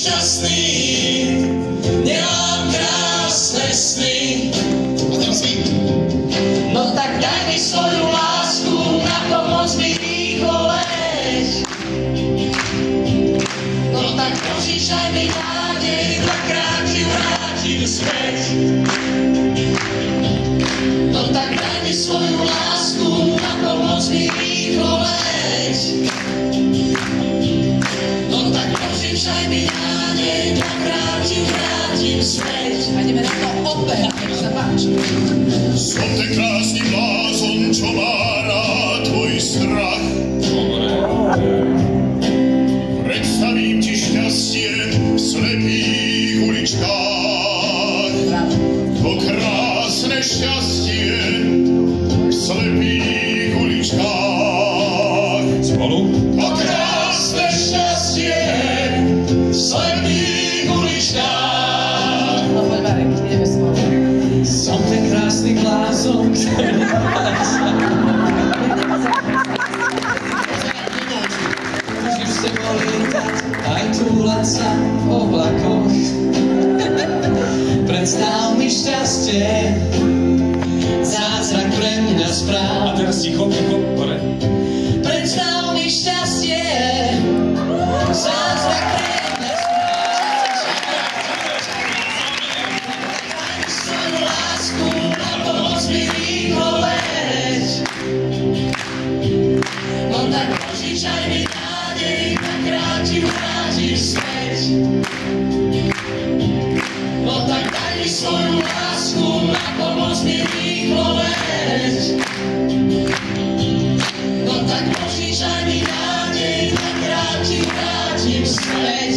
šťastný, nemám krásne sny. A teraz vy. No tak daj mi svoju lásku, na pomoc mi rýchlo leď. No tak požičaj mi nádej, dvakrát ti vrátim späť. No tak daj mi svoju lásku, na pomoc mi rýchlo leď. No tak požičaj mi nádej, dvakrát ti vrátim späť. A ideme na to opäť, nech sa páči. Som ten krásny blázon, čo má rád tvoj strach. Predstavím ti šťastie v slepých uličkách. To krásne šťastie v slepých uličkách. Spolu? To krásne šťastie v slepých uličkách. No poď Marek, ideme spolu. Som ten krásny blázon, ktorý má sa. Môžeš s tebou lietať, aj túlať sa v oblakoch. Predstav mi šťastie, zázrak pre mňa správ. A teraz ticho, hore. Predstav mi šťastie, zázrak pre mňa správ. Daj mi svoju lásku, na pomoc mi rýchlo leď. No tak požičaj mi nádej, dvakrát ti vrátim späť. No tak daj mi svoju lásku, na pomoc mi rýchlo leď. No tak požičaj mi nádej, dvakrát ti vrátim späť.